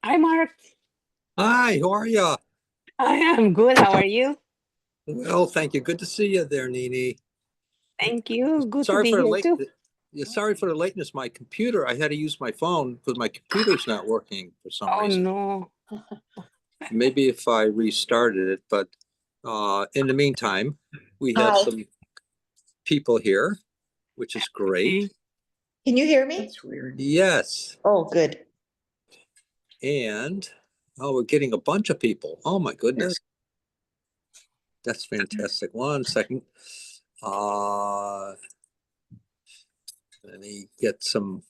Hi, Mark. Hi, how are you? I am good. How are you? Well, thank you. Good to see you there, Nini. Thank you. Good to Sorry be for the here late. too. Yeah, sorry for the lateness. My computer, I had to use my phone because my computer's not working for some Oh reason. no. Maybe if I restarted it, but in the meantime, we have Hi, some people here, which is great. Okay. can you hear me? That's weird. Yes, Oh, good. and oh, we're getting a bunch of people. Oh my goodness, that's fantastic. One second. Uh, Let me get some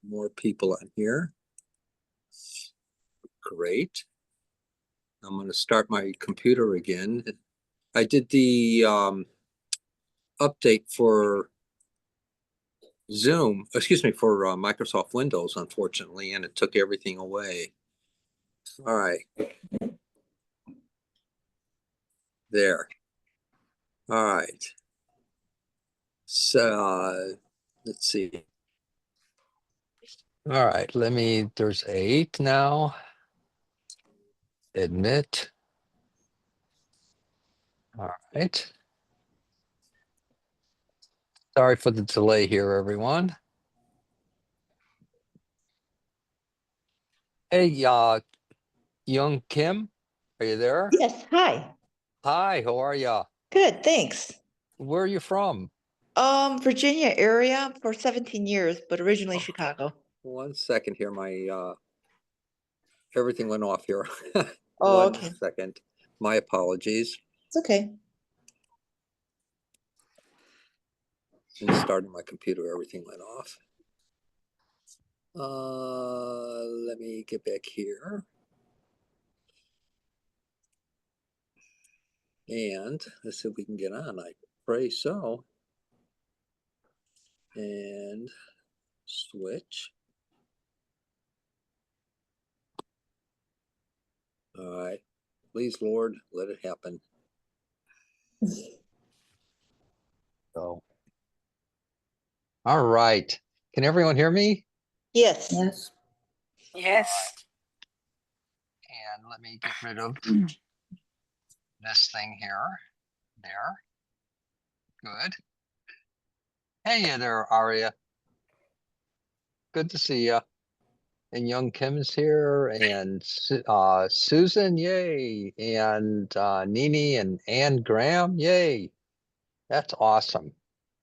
more people on here. Great. I'm going to start my computer again. I did the update for Zoom, excuse me, for Microsoft Windows, unfortunately, and it took everything away. All right, there. All right. So let's see. All right, there's 8 now. Admit. All right. Sorry for the delay here, everyone. Hey, Young Kim, are you there? Yes, hi. Hi, how are ya? Good, thanks. Where are you from? Virginia area for 17 years, but originally Oh, Chicago. 1 second here. My everything went off here. Oh, One okay. second. My apologies. It's okay. Since starting my computer, everything went off. Let me get back here. And let's see if we can get on. I pray so. And switch. All right. Please, Lord, let it happen. So, all right. Can everyone hear me? Yes. Yes. Yes. And let me get rid of this thing here. There. Good. Hey there, Aria. Good to see you. And young Kim is here, and Susan, yay, and Nini and Ann Graham, yay. That's awesome.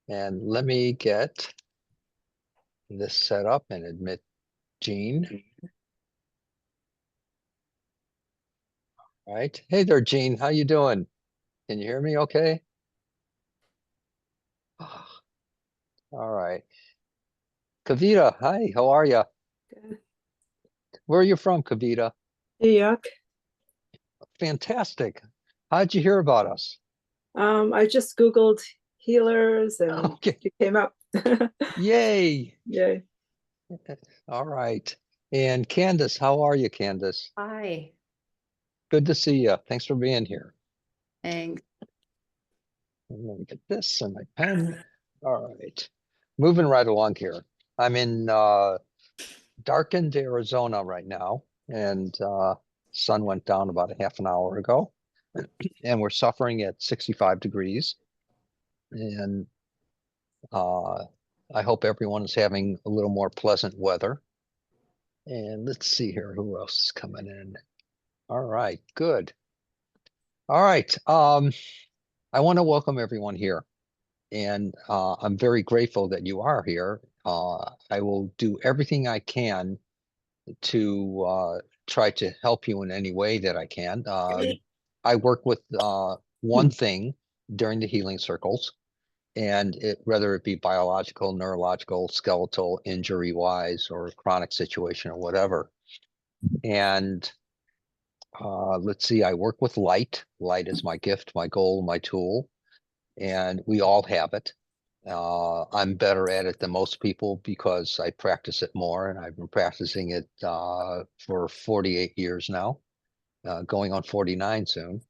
And let me get this set up and admit Jean. Right. Hey there, Jean. How you doing? Can you hear me okay? All right. Kavita, hi, how are you? Good. Where are you from, Kavita? Yuck. Fantastic. How'd you hear about us? I just Googled healers and Okay. you came up. Yay. Yay. All right. And Candace, how are you, Candace? Hi, Good to see you. Thanks for being here. thanks. I'm gonna get this and my pen. All right. Moving right along here. I'm in darkened Arizona right now, and sun went down about a half an hour ago, and we're suffering at 65 degrees. And uh, I hope everyone is having a little more pleasant weather. And let's see here, who else is coming in? All right, good. All right. I want to welcome everyone here, and I'm very grateful that you are here. I will do everything I can to try to help you in any way that I can. I work with one thing during the healing circles, and whether it be biological, neurological, skeletal, injury wise, or chronic situation or whatever. And let's see, I work with light. Light is my gift, my goal, my tool, and we all have it. I'm better at it than most people because I practice it more, and I've been practicing it for 48 years now, going on 49 soon.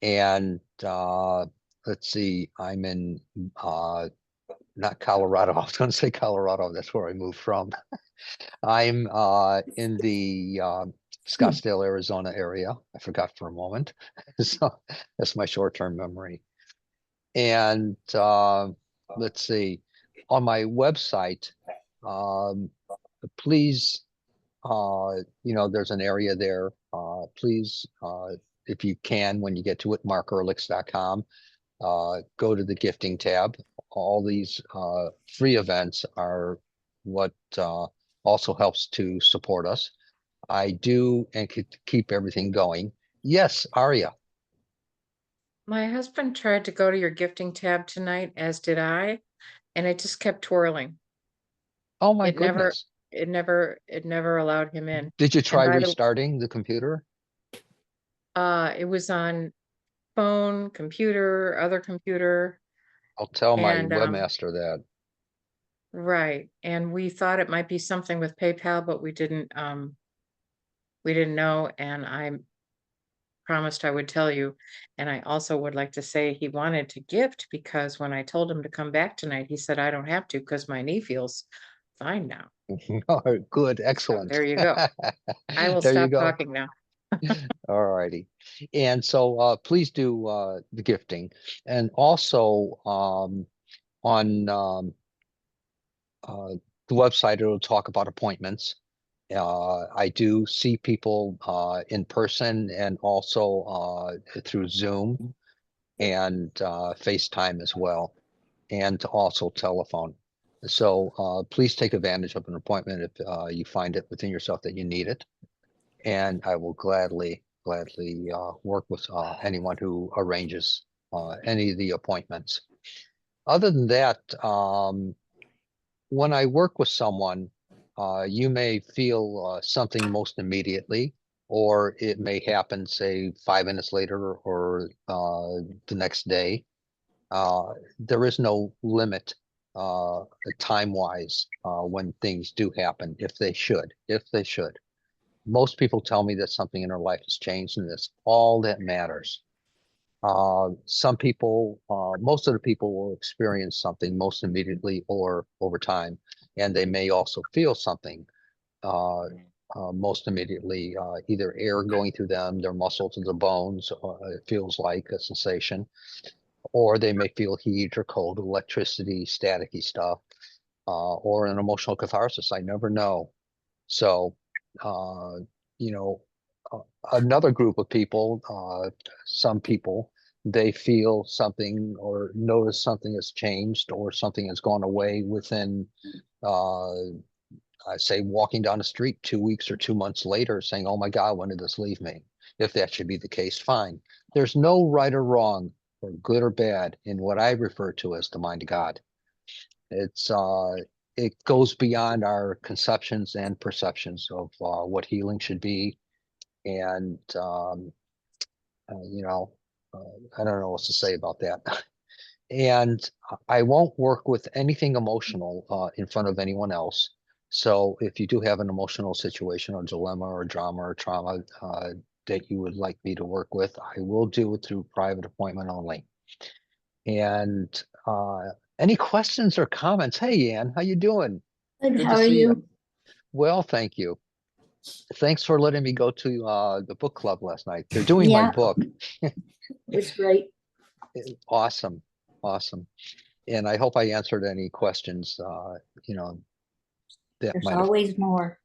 And let's see, I'm in not Colorado. I was going to say Colorado. That's where I moved from. I'm in the Scottsdale, Arizona area. I forgot for a moment. So that's my short-term memory. And let's see, on my website, um, please, there's an area there. Please, if you can, when you get to it, markearlix.com, go to the gifting tab. All these free events are what also helps to support us. I do and could keep everything going. Yes, Aria. My husband tried to go to your gifting tab tonight, as did I, and it just kept twirling. Oh my It never, goodness. it never allowed him in. Did you try by the- restarting the computer? It was on phone, computer, other computer, I'll tell my and webmaster that. right. And we thought it might be something with PayPal, but we didn't know, and I promised I would tell you. And I also would like to say he wanted to gift, because when I told him to come back tonight, he said, I don't have to because my knee feels fine now. Oh, good, excellent. there you go. I will There you stop go. talking now. All righty. And so please do the gifting. And also on the website, it'll talk about appointments. I do see people in person and also through Zoom and FaceTime as well, and also telephone. So please take advantage of an appointment if you find it within yourself that you need it. And I will gladly work with anyone who arranges any of the appointments. Other than that, when I work with someone, you may feel something most immediately, or it may happen, say, 5 minutes later or the next day. There is no limit time-wise when things do happen, if they should. Most people tell me that something in their life has changed, and that's all that matters. Some people, most of the people will experience something most immediately or over time, and they may also feel something most immediately, either air going through them, their muscles or the bones, it feels like a sensation, or they may feel heat or cold, electricity, staticky stuff, or an emotional catharsis. I never know. So, uh, you know, another group of people, some people, they feel something or notice something has changed or something has gone away within, I say, walking down the street 2 weeks or 2 months later, saying, "Oh my God, when did this leave me?" If that should be the case, fine. There's no right or wrong, or good or bad, in what I refer to as the mind of God. It goes beyond our conceptions and perceptions of what healing should be. And, you know, I don't know what to say about that. And I won't work with anything emotional in front of anyone else. So if you do have an emotional situation or dilemma or drama or trauma that you would like me to work with, I will do it through private appointment only. And any questions or comments? Hey, Ann, how you doing? Good, Good how to are see you? you. Well, thank you. Thanks for letting me go to the book club last night. They're doing my Yeah. book. It was great. Awesome. Awesome. And I hope I answered any questions, you know, that There's might have. always more.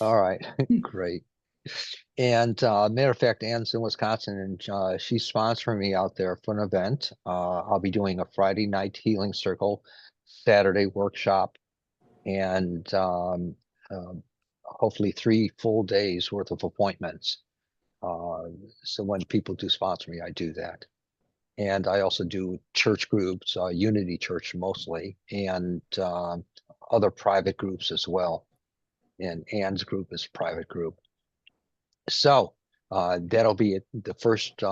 All right. Great. And matter of fact, Ann's in Wisconsin, and she's sponsoring me out there for an event. I'll be doing a Friday night healing circle, Saturday workshop, and hopefully 3 full days worth of appointments. So when people do sponsor me, I do that. And I also do church groups, Unity Church mostly, and other private groups as well. And Ann's group is a private group. So that'll be the first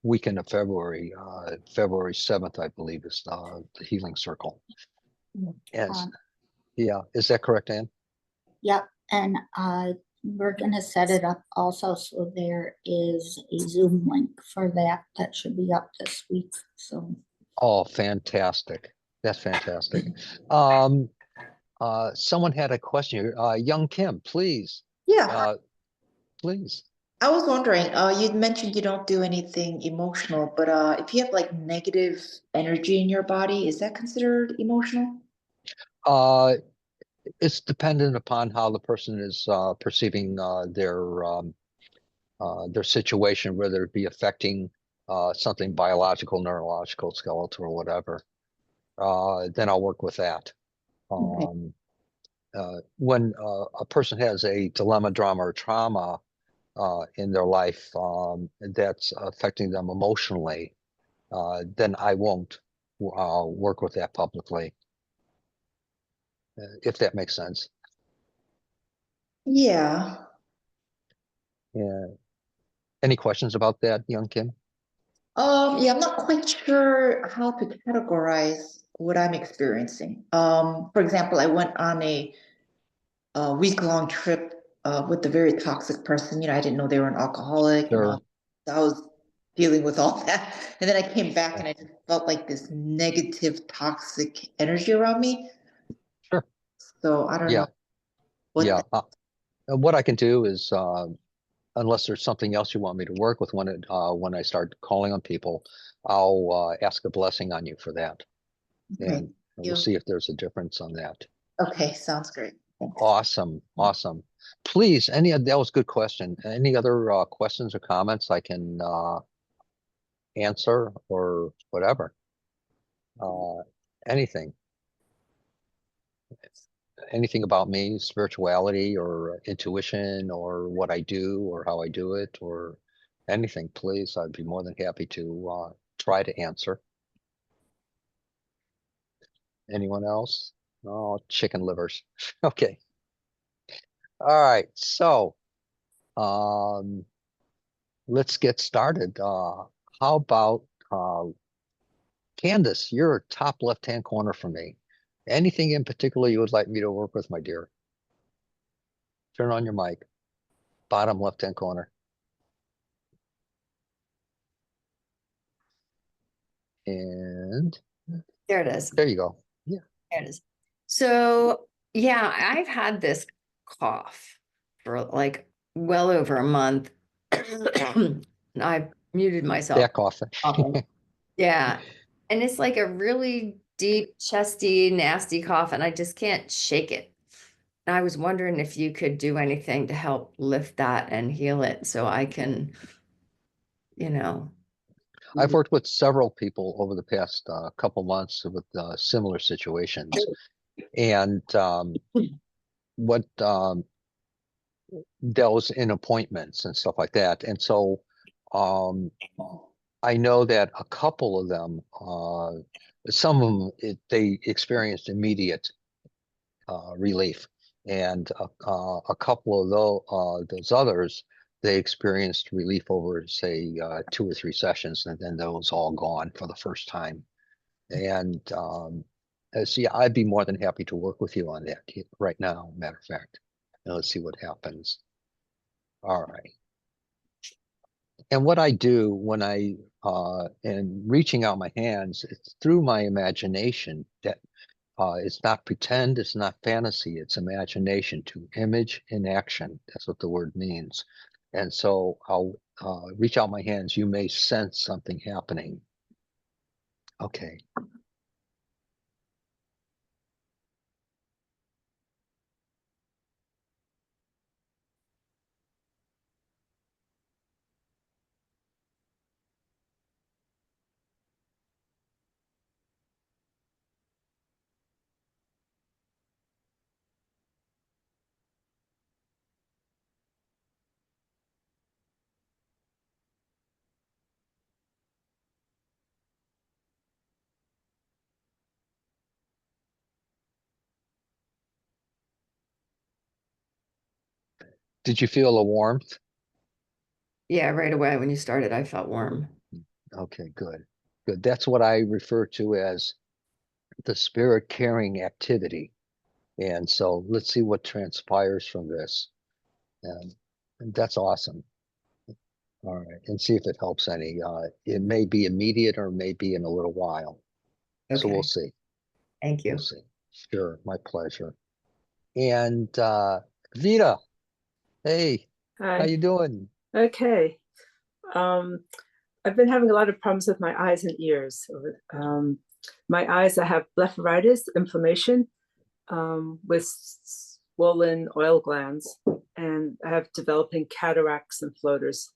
weekend of February. February 7th, I believe, is the Healing Circle. Yes. Yeah, is that correct, Ann? Yep, and we're gonna set it up also, so there is a Zoom link for that. That should be up this week, so. Oh, fantastic. That's fantastic. Someone had a question here. Young Kim, please. Yeah, please. I was wondering, you mentioned you don't do anything emotional, but if you have like negative energy in your body, is that considered emotional? It's dependent upon how the person is perceiving their situation, whether it be affecting something biological, neurological, skeletal, or whatever. Then I'll work with that. Okay. When a person has a dilemma, drama, or trauma in their life that's affecting them emotionally, then I won't work with that publicly, if that makes sense. Yeah. Yeah. Any questions about that, young Kim? Yeah, I'm not quite sure how to categorize what I'm experiencing. For example, I went on a week-long trip with a very toxic person. I didn't know they were an alcoholic and Sure. all. So I was dealing with all that. And then I came back and I just felt like this negative, toxic energy around me. Sure. So I don't Yeah. know what Yeah. What I can do is, unless there's something else you want me to work with when I start calling on people, I'll ask a blessing on you for that, Okay. and we'll see if there's a difference on that. Okay, sounds great. Thanks. Awesome. Awesome. Please, that was a good question. Any other questions or comments I can answer or whatever? Anything? Anything about me, spirituality or intuition or what I do or how I do it or anything, please. I'd be more than happy to try to answer. Anyone else? Oh, chicken livers. Okay. All right. So, um, let's get started. How about Candace? You're top left-hand corner for me. Anything in particular you would like me to work with, my dear? Turn on your mic. Bottom left-hand corner. And There it is. there you go. Yeah. There it is. So, yeah, I've had this cough for like well over a month. And I've muted myself. Back off. Coughing. Yeah. And it's like a really deep, chesty, nasty cough, and I just can't shake it. And I was wondering if you could do anything to help lift that and heal it so I can, you know. I've worked with several people over the past couple months with similar situations, and what those in appointments and stuff like that. And so I know that a couple of them, some of them, they experienced immediate relief, and a couple of those others, they experienced relief over, say, 2 or 3 sessions, and then those all gone for the first time. And so yeah, I'd be more than happy to work with you on that right now, matter of fact. And let's see what happens. All right. And what I do when I am reaching out my hands, it's through my imagination. That it's not pretend, it's not fantasy, it's imagination, to image in action. That's what the word means. And so I'll reach out my hands. You may sense something happening. Okay. Did you feel a warmth? Yeah, right away when you started, I felt warm. Okay, good. Good. That's what I refer to as the spirit carrying activity. And so let's see what transpires from this. And that's awesome. All right. And see if it helps any. It may be immediate or may be in a little while. So we'll Okay. see. Thank you. We'll see. Sure. My pleasure. And Vita, hey, How Hi. you doing? Okay. Um, I've been having a lot of problems with my eyes and ears. My eyes, I have blepharitis, inflammation, with swollen oil glands, and I have developing cataracts and floaters.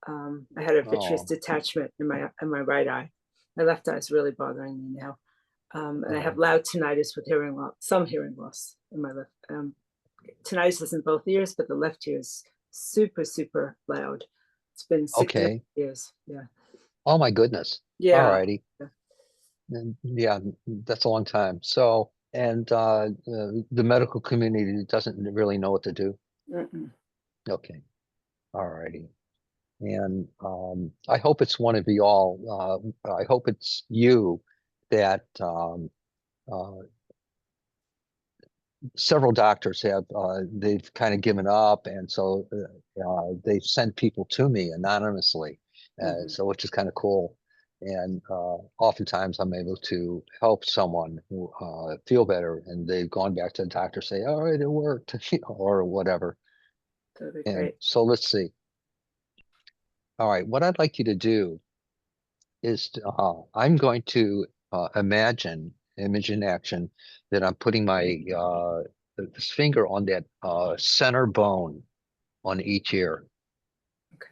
I had a vitreous Oh, detachment in my right eye. My left eye is really bothering me now. And I have oh, loud tinnitus with hearing loss, some hearing loss in my left. Tinnitus is in both ears, but the left ear is super, super loud. It's been 6 okay. years. Yeah. Oh my goodness. All Yeah. righty. Yeah, that's a long time. So, and the medical community doesn't really know what to do. Mm-mm. Okay. All righty. And I hope it's one of you all. I hope it's you that uh, several doctors have they've kind of given up, and so they've sent people to me anonymously, Mhm. so which is kind of cool. And oftentimes I'm able to help someone who feel better, and they've gone back to the doctor, say, "All right, it worked," or whatever. That'd be And great. so let's see. All right, what I'd like you to do is I'm going to image in action, that I'm putting my this finger on that center bone on each ear. Okay.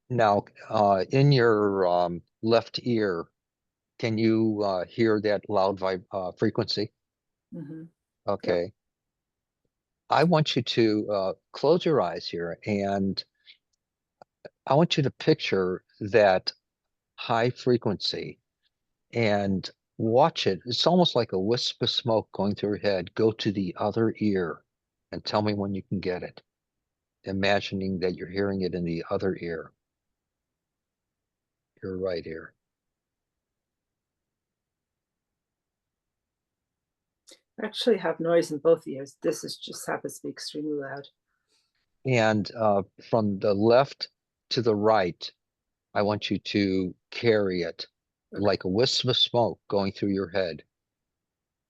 Now, in your left ear, can you hear that loud frequency? Mm-hmm. Yep. Okay. I want you to close your eyes here, and I want you to picture that high frequency and watch it. It's almost like a wisp of smoke going through your head. Go to the other ear and tell me when you can get it. Imagining that you're hearing it in the other ear, your right ear. I actually have noise in both ears. This is just happens to be extremely loud. And from the left to the right, I want you to carry it Okay. like a wisp of smoke going through your head.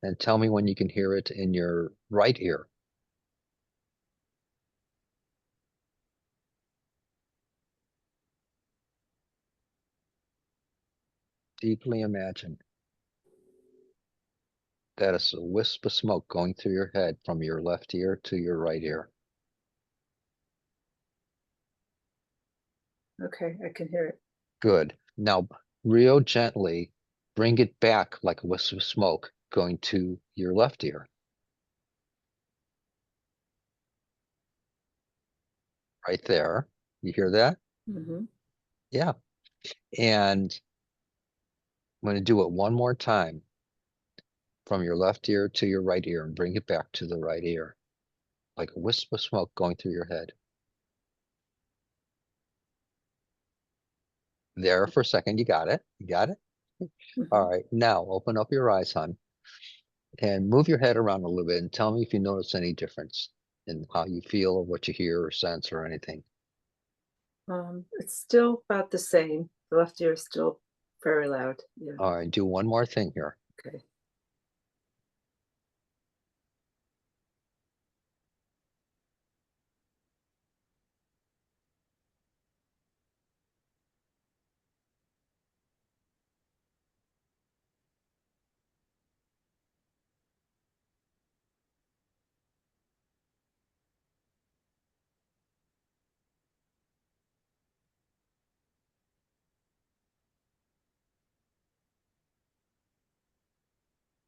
And tell me when you can hear it in your right ear. Deeply imagine that it's a wisp of smoke going through your head from your left ear to your right ear. Okay, I can hear it. Good. Now, real gently bring it back like a wisp of smoke going to your left ear. Right there. You hear that? Mm-hmm. Yeah. And I'm going to do it one more time from your left ear to your right ear, and bring it back to the right ear like a wisp of smoke going through your head. There for a second. You got it. You got it. Mm-hmm. All right. Now open up your eyes, hon, and move your head around a little bit and tell me if you notice any difference in how you feel or what you hear or sense or anything. It's still about the same. The left ear is still very loud. Yeah. All right. Do one more thing here. Okay.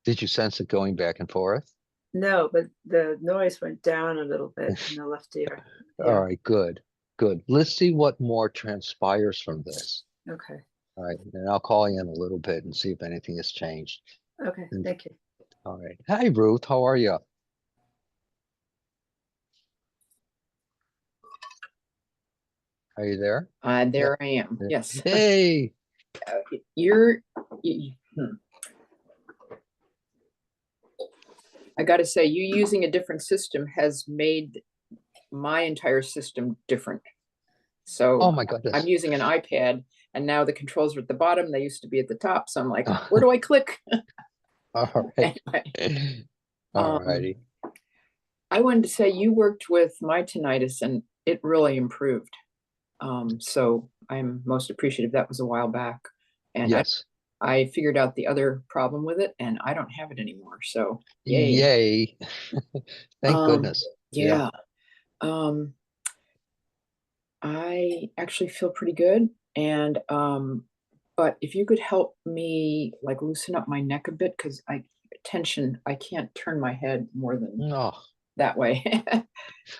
Did you sense it going back and forth? No, but the noise went down a little bit in the left ear. All Yeah. right, good, good. Let's see what more transpires from this. Okay. All right, and I'll call you in a little bit and see if anything has changed. Okay. And, Thank you. all right. Hi, Ruth. How are you? Are you there? There I am. Yeah. Yes. Hey. You're, hmm. I got to say, you using a different system has made my entire system different. So Oh my goodness. I'm using an iPad, and now the controls are at the bottom. They used to be at the top. So I'm like, where do I click? All right. Anyway, All um, righty. I wanted to say you worked with my tinnitus and it really improved. So I'm most appreciative. That was a while back. And Yes. I figured out the other problem with it and I don't have it anymore. So yay. Yay. Thank Um, goodness. yeah. Um, I actually feel pretty good. And but if you could help me like loosen up my neck a bit, because I can't turn my head more than Oh, that way.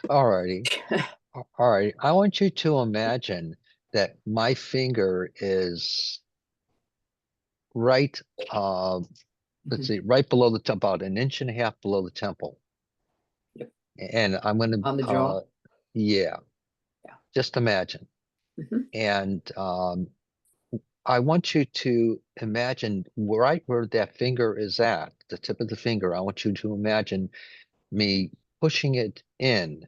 all righty. All right. I want you to imagine that my finger is right, let's see, right below the temple, about an inch and a half below the temple. Yep. And I'm gonna, On the jaw. yeah, Yeah. just imagine. Mhm. And I want you to imagine right where that finger is at, the tip of the finger. I want you to imagine me pushing it in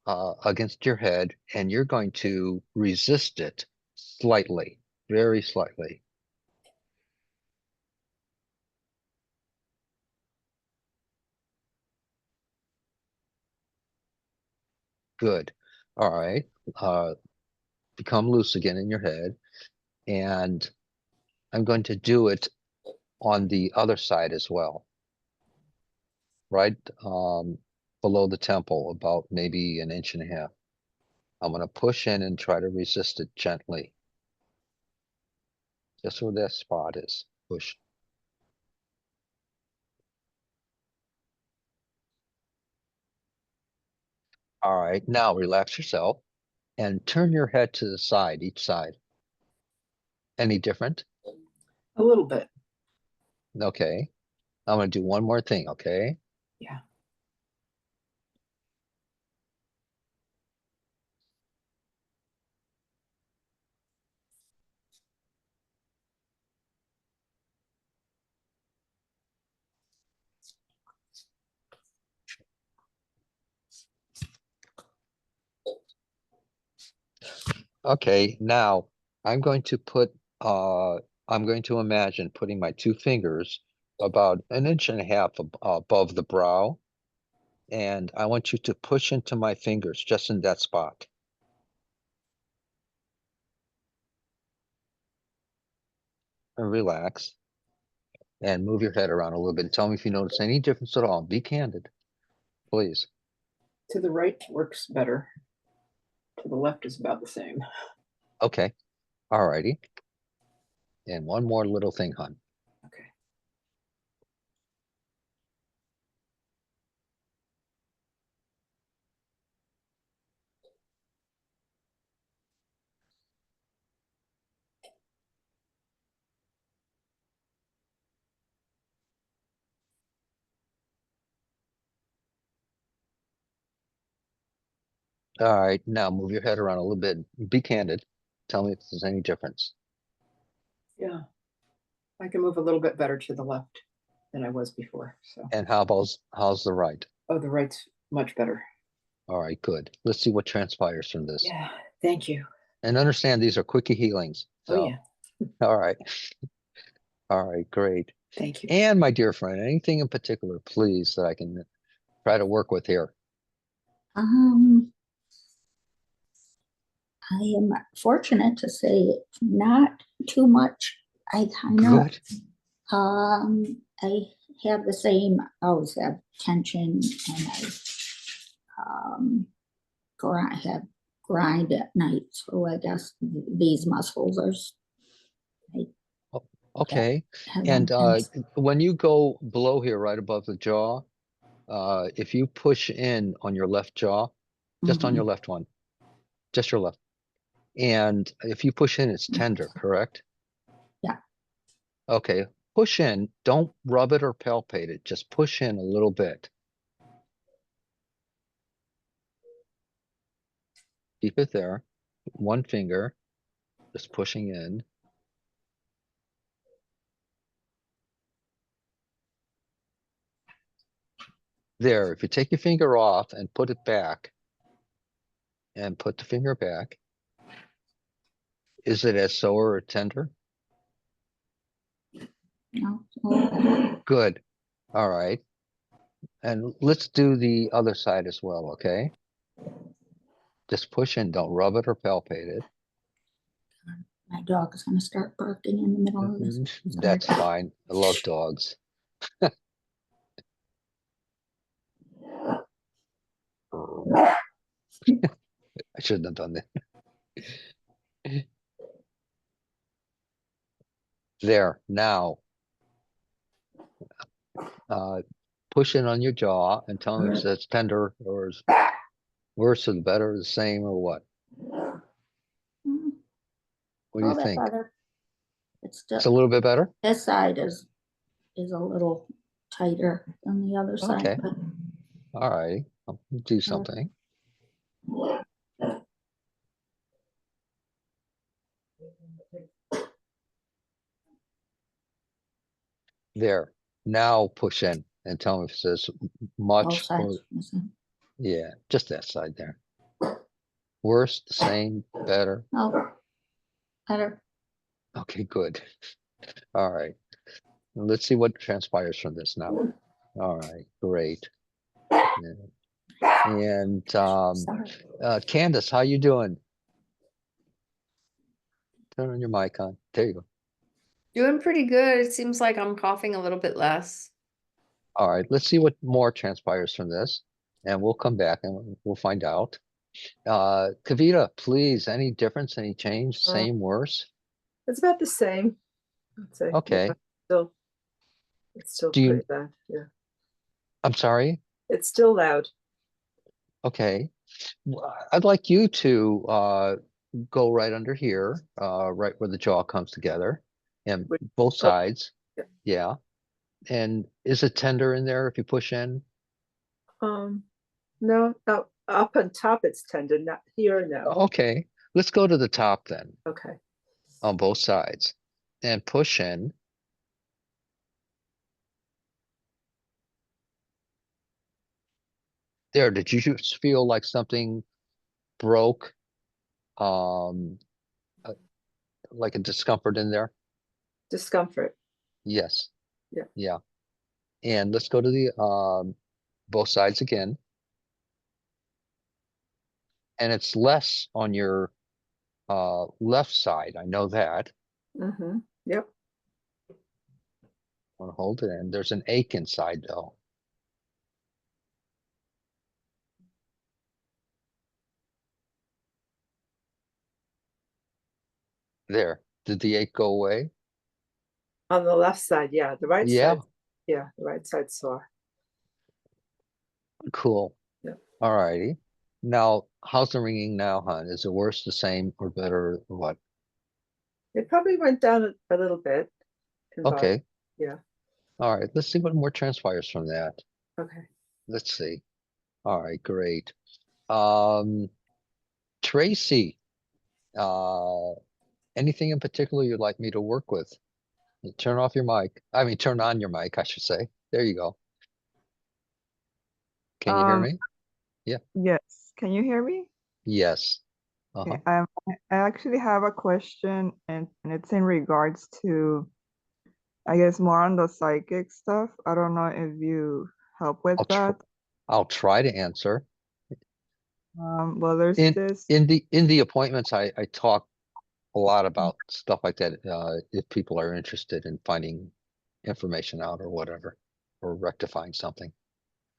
against your head, and you're going to resist it slightly, very slightly. Good. All right. Uh, Become loose again in your head. And I'm going to do it on the other side as well, right below the temple, about maybe an inch and a half. I'm going to push in and try to resist it gently, just where that spot is. Push. All right, now relax yourself and turn your head to the side, each side. Any different? A little bit. Okay. I'm going to do one more thing, okay? Yeah. Okay, now I'm going to I'm going to imagine putting my two fingers about an inch and a half above the brow, and I want you to push into my fingers just in that spot. And relax and move your head around a little bit. Tell me if you notice any difference at all. Be candid, please. To the right works better. To the left is about the same. Okay, all righty. And one more little thing, hon. Okay. All right, now move your head around a little bit. Be candid. Tell me if there's any difference. Yeah. I can move a little bit better to the left than I was before. So, And how's the right? oh, the right's much better. All right, good. Let's see what transpires from this. Yeah. Thank you. And understand these are quickie healings. Oh, So, yeah. all right. All right, great. Thank you. And my dear friend, anything in particular, please, that I can try to work with here? Um, I am fortunate to say not too much. I kind of, Good. I have the same, I always have tension and I have grind at night. So I guess these muscles are, Okay. have And them tense. when you go below here, right above the jaw, if you push in on your left jaw, just on your Mhm. left one, just your left. And if you push in, it's tender, correct? Yeah. Okay. Push in. Don't rub it or palpate it. Just push in a little bit. Keep it there. One finger, just pushing in. There, if you take your finger off and put it back and put the finger back, is it as sore or tender? No, oh, Good. All right. And let's do the other side as well, okay? Just push in, don't rub it or palpate it. My dog is gonna start barking in the middle of this. That's fine. I love dogs. I shouldn't have done that. There, now. Push in on your jaw and tell them if it's tender or is worse or the better, the same or what? Mm, What do you little bit think? better. It's It's a still, little bit better? this side is a little tighter than the other side, Okay. but All right. I'll do something. There. Now push in and tell me if it says both much or sides. Listen. yeah, just that side there. Worse, the same, better. Oh, better. Okay, good. All right. Let's see what transpires from this now. All right, great. Yeah. And Sorry. Candace, how you doing? Turn on your mic on. There you go. Doing pretty good. It seems like I'm coughing a little bit less. All right, let's see what more transpires from this, and we'll come back and we'll find out. Kavita, please, any difference, any change, same, worse? It's about the same, I'd say. Okay. Yeah, still, it's still Do you, pretty bad. Yeah, I'm sorry? it's still loud. Okay. I'd like you to go right under here, right where the jaw comes together, and Which- both oh, sides. yeah. Yeah. And is it tender in there if you push in? No, no, up on top it's tender, not here, no. Okay. Let's go to the top then, Okay. on both sides, and push in. There, did you just feel like something broke? Um, uh, like a discomfort in there? Discomfort. Yes. Yeah. Yeah. And let's go to the both sides again. And it's less on your left side. I know that. Mm-hmm. Yep. I want to hold it in. There's an ache inside though. There. Did the ache go away? On the left side, yeah. The right Yeah. side, yeah, the right side's sore. Cool. Yeah. All righty. Now, how's the ringing now, hon? Is it worse, the same, or better, or what? It probably went down a little bit in volume. Okay. Yeah. All right. Let's see what more transpires from that. Okay. Let's see. All right, great. Um, Tracy, anything in particular you'd like me to work with? Turn off your mic. I mean, turn on your mic, I should say. There you go. Can you hear me? Yeah. Yes. Can you hear me? Yes. Okay. Uh-huh. I actually have a question and it's in regards to, I guess, more on the psychic stuff. I don't know if you help with I'll tr that. I'll try to answer. Well, there's In this, in the appointments, I talk a lot about stuff like that. If people are interested in finding information out or whatever, or rectifying something.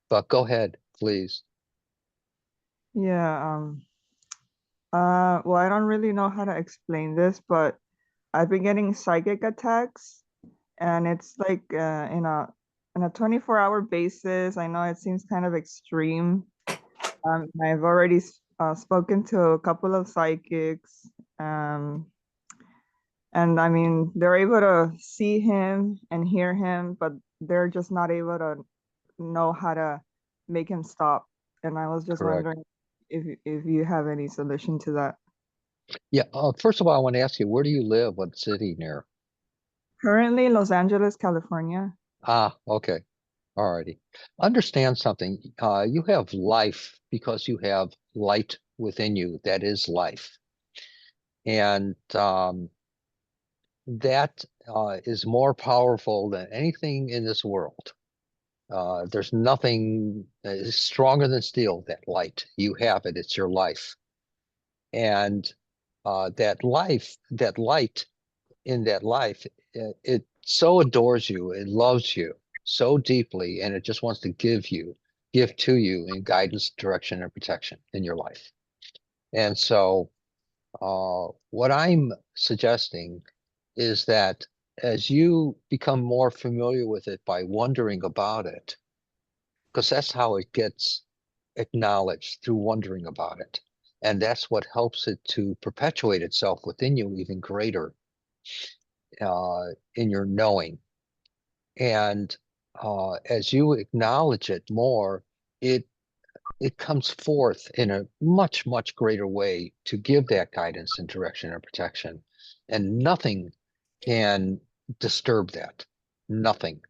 But go ahead, please. yeah, well, I don't really know how to explain this, but I've been getting psychic attacks and it's like in a 24-hour basis. I know it seems kind of extreme. I've already spoken to a couple of psychics, and I mean, they're able to see him and hear him, but they're just not able to know how to make him stop. And I was just Correct. wondering if you have any solution to that. Yeah. First of all, I want to ask you, where do you live? What city near? Currently, Los Angeles, California. Ah, okay. All righty. Understand something. You have life because you have light within you. That is life. And that is more powerful than anything in this world. There's nothing stronger than steel, that light. You have it, it's your life. And that light in that life, it so adores you, it loves you so deeply, and it just wants to give to you in guidance, direction, and protection in your life. And so what I'm suggesting is that as you become more familiar with it by wondering about it, because that's how it gets acknowledged, through wondering about it. And that's what helps it to perpetuate itself within you even greater in your knowing. And as you acknowledge it more, it it comes forth in a much, much greater way to give that guidance and direction and protection. And nothing can disturb that. Nothing.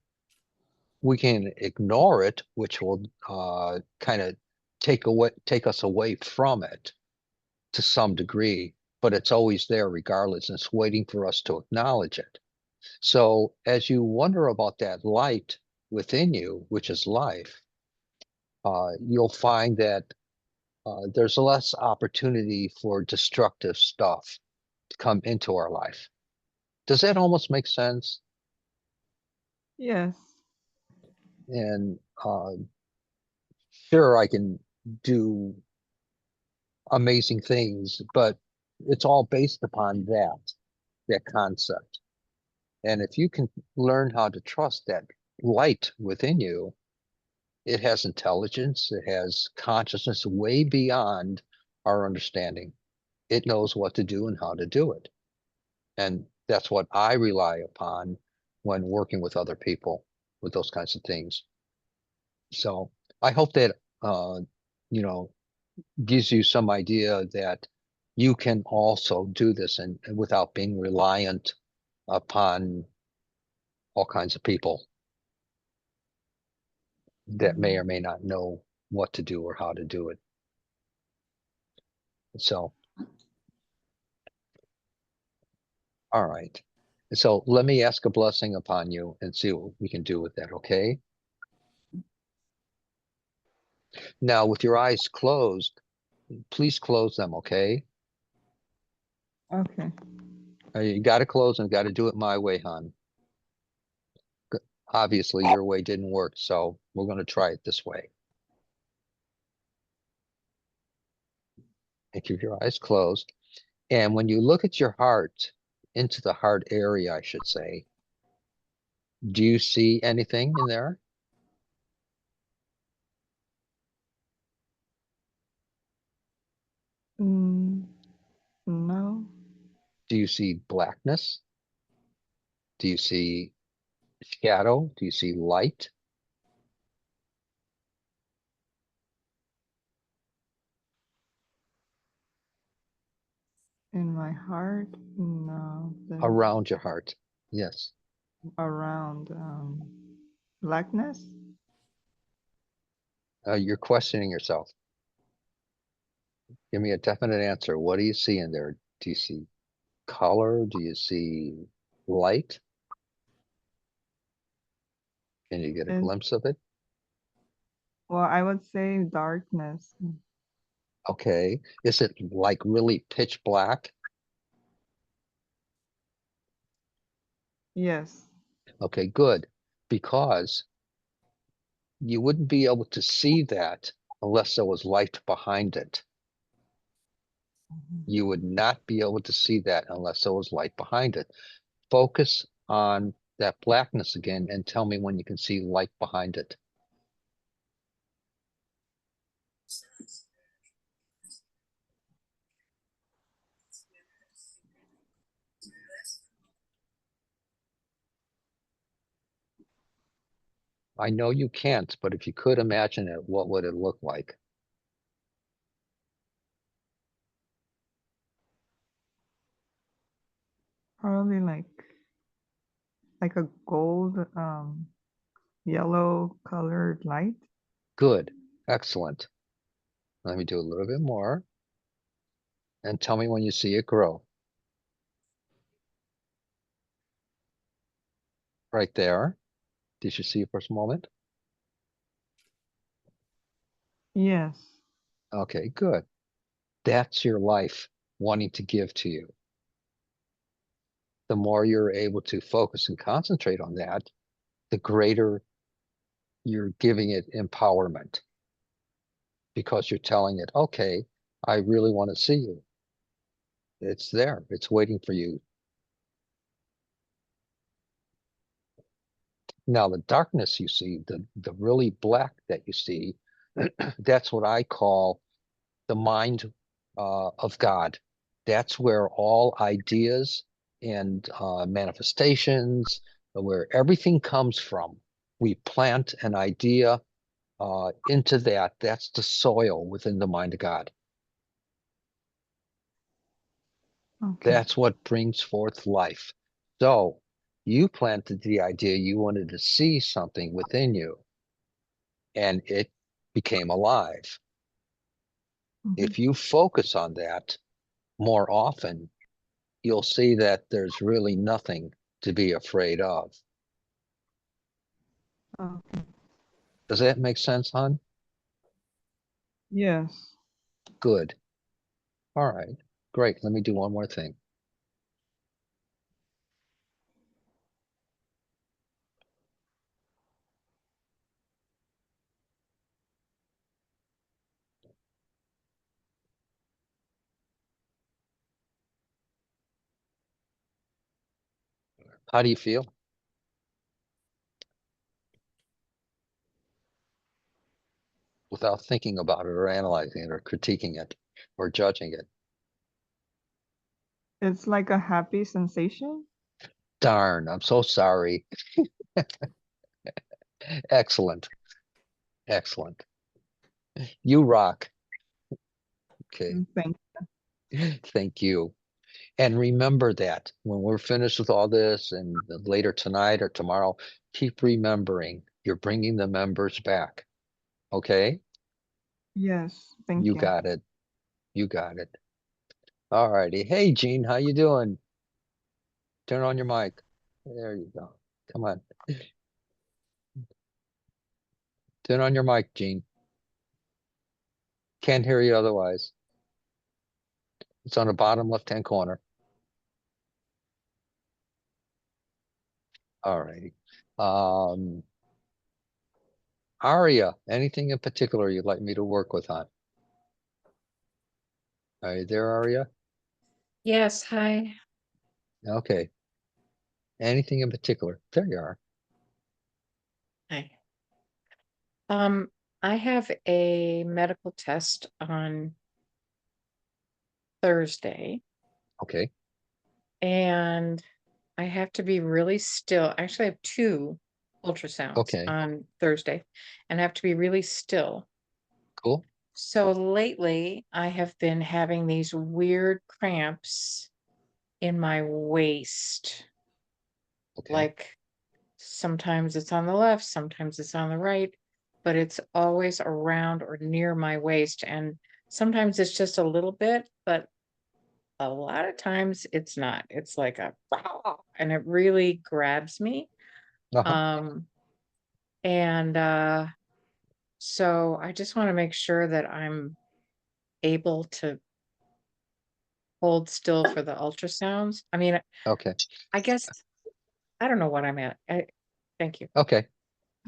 We can ignore it, which will kind of take us away from it to some degree, but it's always there regardless, and it's waiting for us to acknowledge it. So as you wonder about that light within you, which is life, you'll find that there's less opportunity for destructive stuff to come into our life. Does that almost make sense? Yes. And sure, I can do amazing things, but it's all based upon that concept. And if you can learn how to trust that light within you, it has intelligence, it has consciousness way beyond our understanding. It knows what to do and how to do it. And that's what I rely upon when working with other people with those kinds of things. So I hope that, you know, gives you some idea that you can also do this and without being reliant upon all kinds of people that may or may not know what to do or how to do it. So, all right. So let me ask a blessing upon you and see what we can do with that, okay? Now, with your eyes closed, please close them, okay? Okay. You got to close them, got to do it my way, hon. Obviously, your way didn't work, so we're going to try it this way. And keep your eyes closed. And when you look at your heart, into the heart area, I should say, do you see anything in there? Mm, no. Do you see blackness? Do you see shadow? Do you see light? In my heart, no. There's Around your heart? Yes. around blackness. You're questioning yourself. Give me a definite answer. What do you see in there? Do you see color? Do you see light? Can you get a It's, glimpse of it? well, I would say darkness. Okay. Is it like really pitch black? Yes. Okay, good. Because you wouldn't be able to see that unless there was light behind it. You would not be able to see that unless there was light behind it. Focus on that blackness again and tell me when you can see light behind it. I know you can't, but if you could imagine it, what would it look like? Probably like a gold yellow colored light. Good. Excellent. Let me do a little bit more. And tell me when you see it grow. Right there. Did you see it for a moment? Yes. Okay, good. That's your life wanting to give to you. The more you're able to focus and concentrate on that, the greater you're giving it empowerment because you're telling it, okay, I really want to see you. It's there. It's waiting for you. Now, the darkness you see, the really black that you see, that's what I call the mind of God. That's where all ideas and manifestations, where everything comes from. We plant an idea into that. That's the soil within the mind of God. Okay. That's what brings forth life. So you planted the idea you wanted to see something within you, and it became alive. Mhm. If you focus on that more often, you'll see that there's really nothing to be afraid of. Okay. Does that make sense, hon? Yes. Good. All right. Great. Let me do one more thing. How do you feel? Without thinking about it or analyzing it or critiquing it or judging it. It's like a happy sensation. Darn, I'm so sorry. Excellent. Excellent. You rock. Okay. Thank Thank you. And remember that when we're finished with all this and later tonight or tomorrow, keep remembering you're bringing the members back. Okay? Yes. Thank You you. got it. You got it. All righty. Hey, Gene, how you doing? Turn on your mic. There you go. Come on. Turn on your mic, Gene. Can't hear you otherwise. It's on the bottom left-hand corner. All righty. Aria, anything in particular you'd like me to work with on? Are you there, Aria? Yes, hi. Okay. Anything in particular? There you are. Hi. I have a medical test on Thursday, Okay. and I have to be really still. Actually, I have two ultrasounds Okay. on Thursday, and I have to be really still. Cool. So lately, I have been having these weird cramps in my waist. Okay. Like sometimes it's on the left, sometimes it's on the right, but it's always around or near my waist. And sometimes it's just a little bit, but a lot of times it's not. It's like a and it really grabs me. Uh-huh. Um, and so I just want to make sure that I'm able to hold still for the ultrasounds. I mean, Okay. I guess I don't know what I'm at. Thank you. Okay.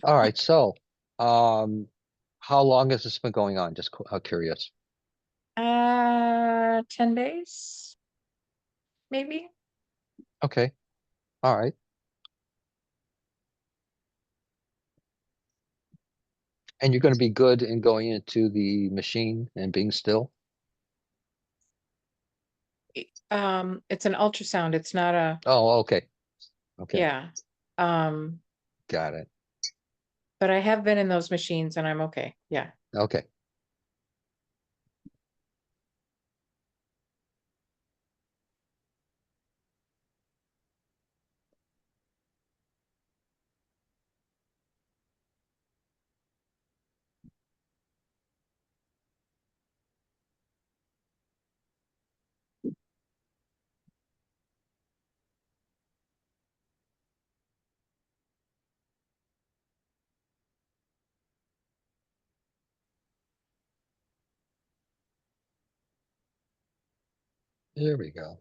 All right. So, um, how long has this been going on? Just curious. 10 days, maybe. Okay. All right. And you're going to be good in going into the machine and being still? It's an ultrasound. It's not a, Oh, okay. Okay. yeah. Um, Got it. but I have been in those machines and I'm okay. Yeah. Okay. There we go.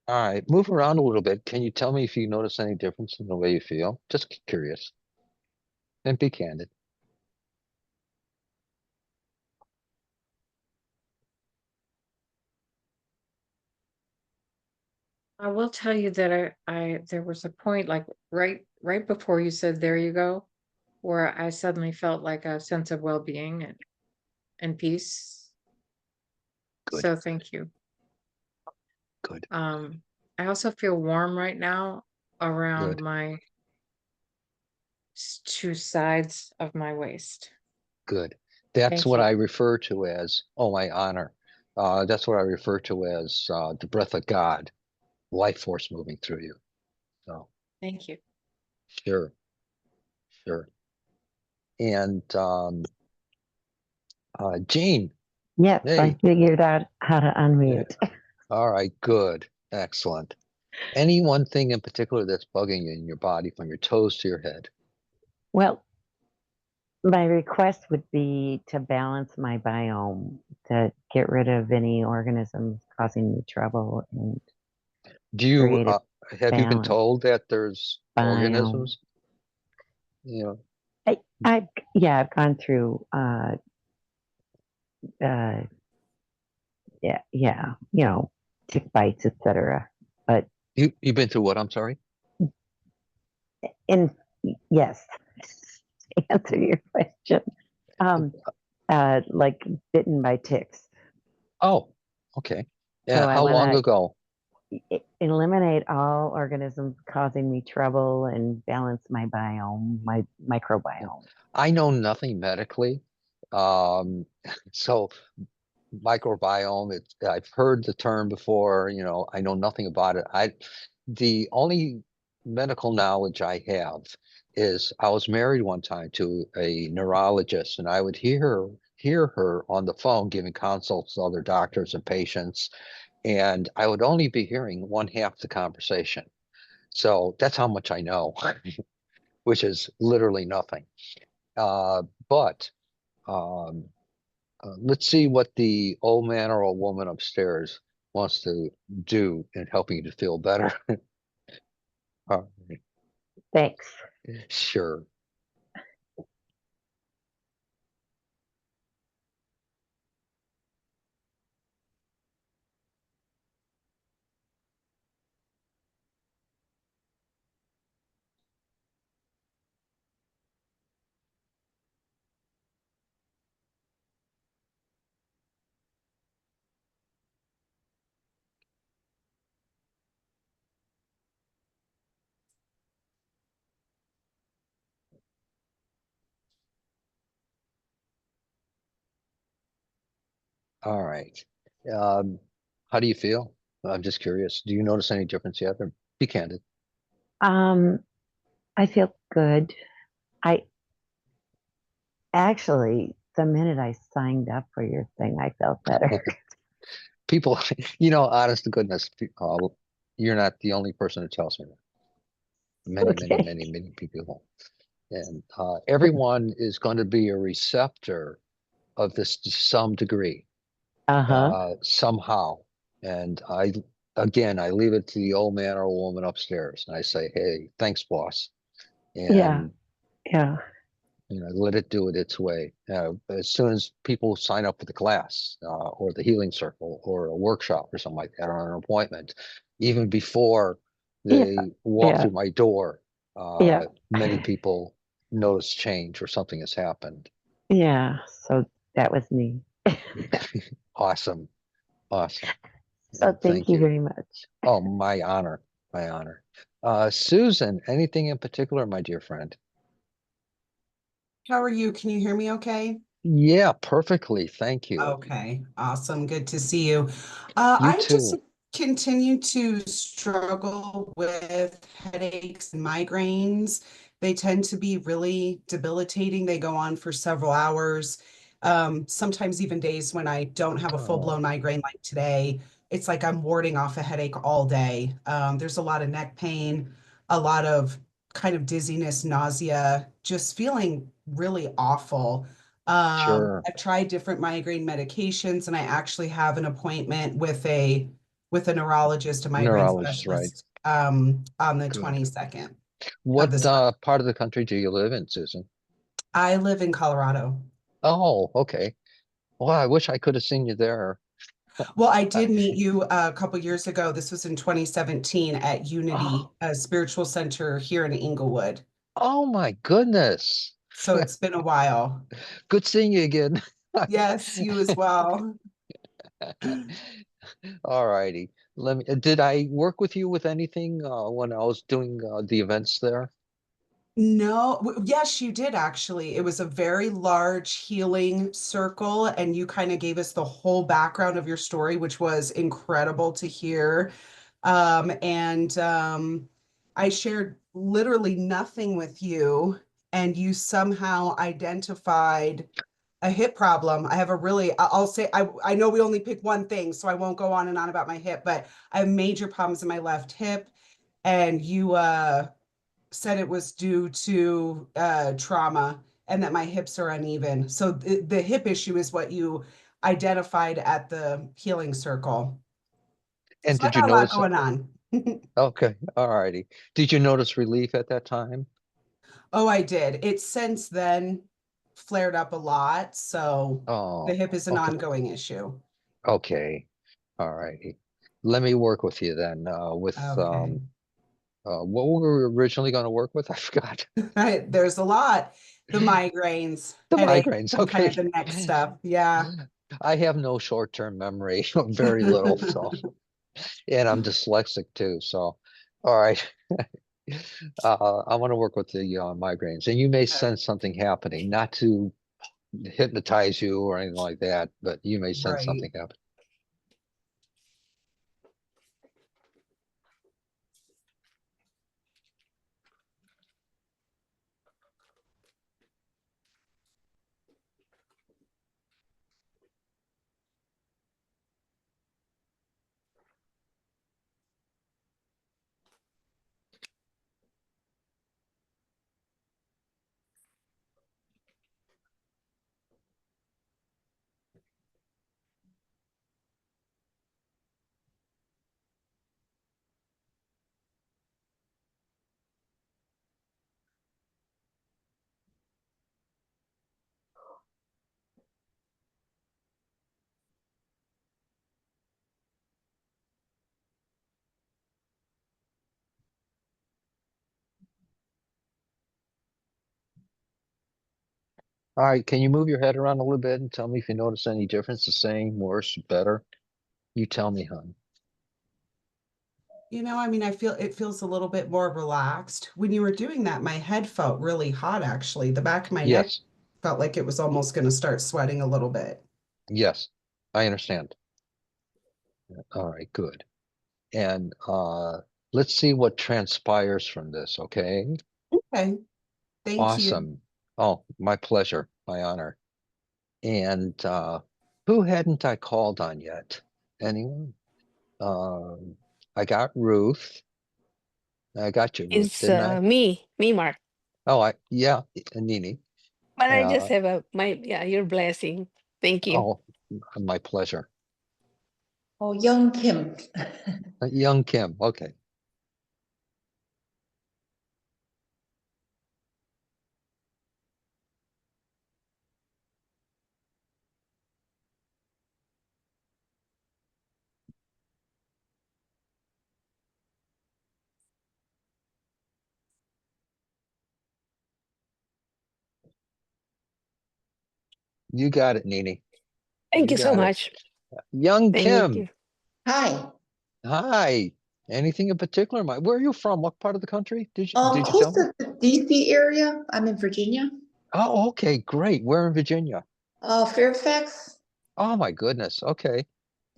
All right, move around a little bit. Can you tell me if you notice any difference in the way you feel? Just curious and be candid. I will tell you that there was a point like right before you said there you go, where I suddenly felt like a sense of well-being and peace. Good. So thank you. Good. I also feel warm right now around Good. my two sides of my waist. Good. That's Thank what you. I refer to as, oh, my honor. That's what I refer to as the breath of God, life force moving through you. So Thank you. sure, sure. And Jean, Yes, I hey, figured out how to yeah. unmute. All right, good, excellent. Any one thing in particular that's bugging you in your body from your toes to your head? Well, my request would be to balance my biome, to get rid of any organisms causing me trouble and Do you create a have you been balanced told that there's biome. organisms? You know, Yeah, I've gone through uh yeah, tick bites, etc. But you've been through what? I'm sorry. in yes, to answer your question, um like bitten by ticks. Oh, okay. So Yeah, I how long want ago? to eliminate all organisms causing me trouble and balance my biome, my microbiome. I know nothing medically. Um, so microbiome, I've heard the term before, I know nothing about it. The only medical knowledge I have is I was married one time to a neurologist, and I would hear her on the phone giving consults to other doctors and patients, and I would only be hearing one half the conversation. So that's how much I know, which is literally nothing. But um, let's see what the old man or old woman upstairs wants to do in helping you to feel better. Uh, Thanks. sure. All right. Um, how do you feel? I'm just curious. Do you notice any difference yet? Or be candid. Um, I feel good. I actually, the minute I signed up for your thing, I felt better. People, honest to goodness, you're not the only person who tells me that. Many, many, Okay. many, many people. And everyone is going to be a receptor of this to some degree. Uh-huh. Somehow. And I leave it to the old man or woman upstairs, and I say, "Hey, thanks, boss," Yeah. and Yeah. let it do it its way. As soon as people sign up for the class, or the healing circle, or a workshop, or something like that, or an appointment, even before Yeah. they walk Yeah. through my door, Yeah. many people notice change or something has happened. Yeah. So that was me. Awesome, awesome. So thank Thank you you. very much. Oh, my honor, my honor. Susan, anything in particular, my dear friend? How are you? Can you hear me okay? Yeah, perfectly. Thank you. Okay, awesome. Good to see you. You I just too. continue to struggle with headaches and migraines. They tend to be really debilitating. They go on for several hours. Sometimes even days when I don't have a full-blown migraine like today, it's like I'm warding off a headache all day. There's a lot of neck pain, a lot of kind of dizziness, nausea, just feeling really awful. Sure. I've tried different migraine medications, and I actually have an appointment with a neurologist, a migraine Neurologist, right? specialist, on the Good. 22nd of What this month. part of the country do you live in, Susan? I live in Colorado. Oh, okay. Well, I wish I could have seen you there. Well, I Uh, did meet you a couple years ago. This was in 2017 at Unity, Oh, a spiritual center here in Inglewood. oh my goodness. So it's been a while. Good seeing you again. Yes, you as well. All righty. Did I work with you with anything when I was doing the events there? No, yes, you did actually. It was a very large healing circle, and you kind of gave us the whole background of your story, which was incredible to hear. And I shared literally nothing with you, and you somehow identified a hip problem. I have a really, I'll say, I know we only pick one thing, so I won't go on and on about my hip, but I have major problems in my left hip, and you said it was due to trauma and that my hips are uneven. So the hip issue is what you identified at the healing circle. And So I did you got a lot notice? going on. Okay, all righty. Did you notice relief at that time? Oh, I did. It's since then flared up a lot. So the Oh, hip is an okay, ongoing issue. okay, all righty. Let me work with you then. With Okay. what were we originally going to work with? I forgot. There's a lot. The migraines, The headaches, migraines. and kind of Okay. the next stuff. Yeah. I have no short-term memory, very little. So, and I'm dyslexic too. So, all right. I want to work with the migraines, and you may sense something happening, not to hypnotize you or anything like that, but you may sense Right. something happening. All right, can you move your head around a little bit and tell me if you notice any difference, the same, worse, better? You tell me, hon. I mean, I feel it feels a little bit more relaxed. When you were doing that, my head felt really hot, actually. The back of my neck Yes, felt like it was almost going to start sweating a little bit. yes, I understand. All right, good. And let's see what transpires from this, okay? Okay, thank you. Awesome. Oh, my pleasure, my honor. And who hadn't I called on yet? Anyone? Um, I got Ruth. I got you, Ruth, It's didn't I? me, Mark. Oh, yeah, and Nini. But I just Uh, have yeah, your blessing. Thank you. oh, my pleasure. Oh, Young Kim. Young Kim. Okay. You got it, Nini. Thank You you so got it. much. Young Thank Kim. you. Hi. Hi. Anything in particular? Where are you from? What part of the country? Did you Close tell me? to the DC area. I'm in Virginia. Oh, okay, great. Where in Virginia? Fairfax. Oh my goodness. Okay.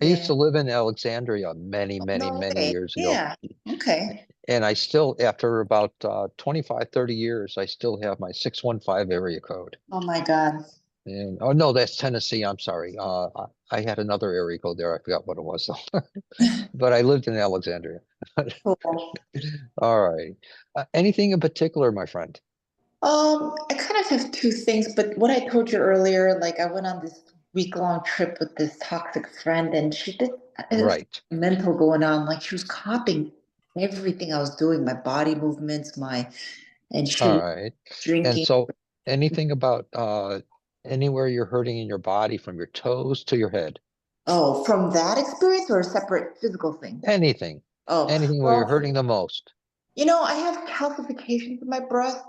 I used to Yeah. live in Alexandria many, many, No many way. years ago. Yeah. Okay. And I still, after about 25, 30 years, I still have my 615 area code. Oh my God. And oh no, that's Tennessee. I'm sorry. I had another area code there. I forgot what it was though. But I lived in Alexandria. Cool. All right. Anything in particular, my friend? I kind of have two things, but what I told you earlier, like I went on this week-long trip with this toxic friend, and she did, it was Right. mental going on. Like she was copying everything I was doing, my body movements, and she All was right. And drinking. so anything about anywhere you're hurting in your body from your toes to your head? Oh, from that experience or a separate physical thing? Anything. Oh, Anything where you're well, hurting the most. I have calcifications in my breast,